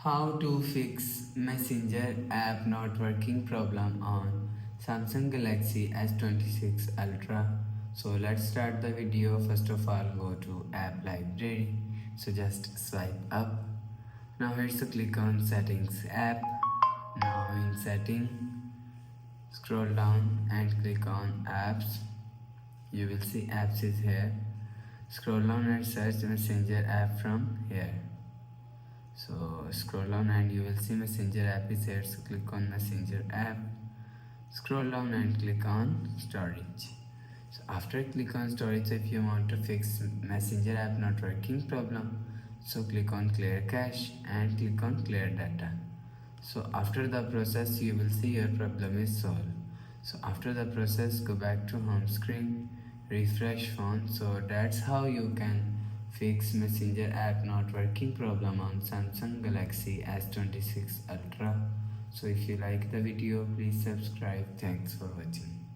How to fix Messenger app not working problem on Samsung Galaxy S26 Ultra. So let's start the video. First of all, go to app library. So just swipe up. Now here to click on settings app. Now in setting, scroll down and click on apps. You will see apps is here. Scroll down and search Messenger app from here. So scroll down and you will see Messenger app is here. So click on Messenger app. Scroll down and click on storage. So after click on storage, if you want to fix Messenger app not working problem, so click on clear cache and click on clear data. So after the process, you will see your problem is solved. So after the process, go back to home screen, refresh phone. So that's how you can fix Messenger app not working problem on Samsung Galaxy S26 Ultra. So if you like the video, please subscribe. Thanks for watching.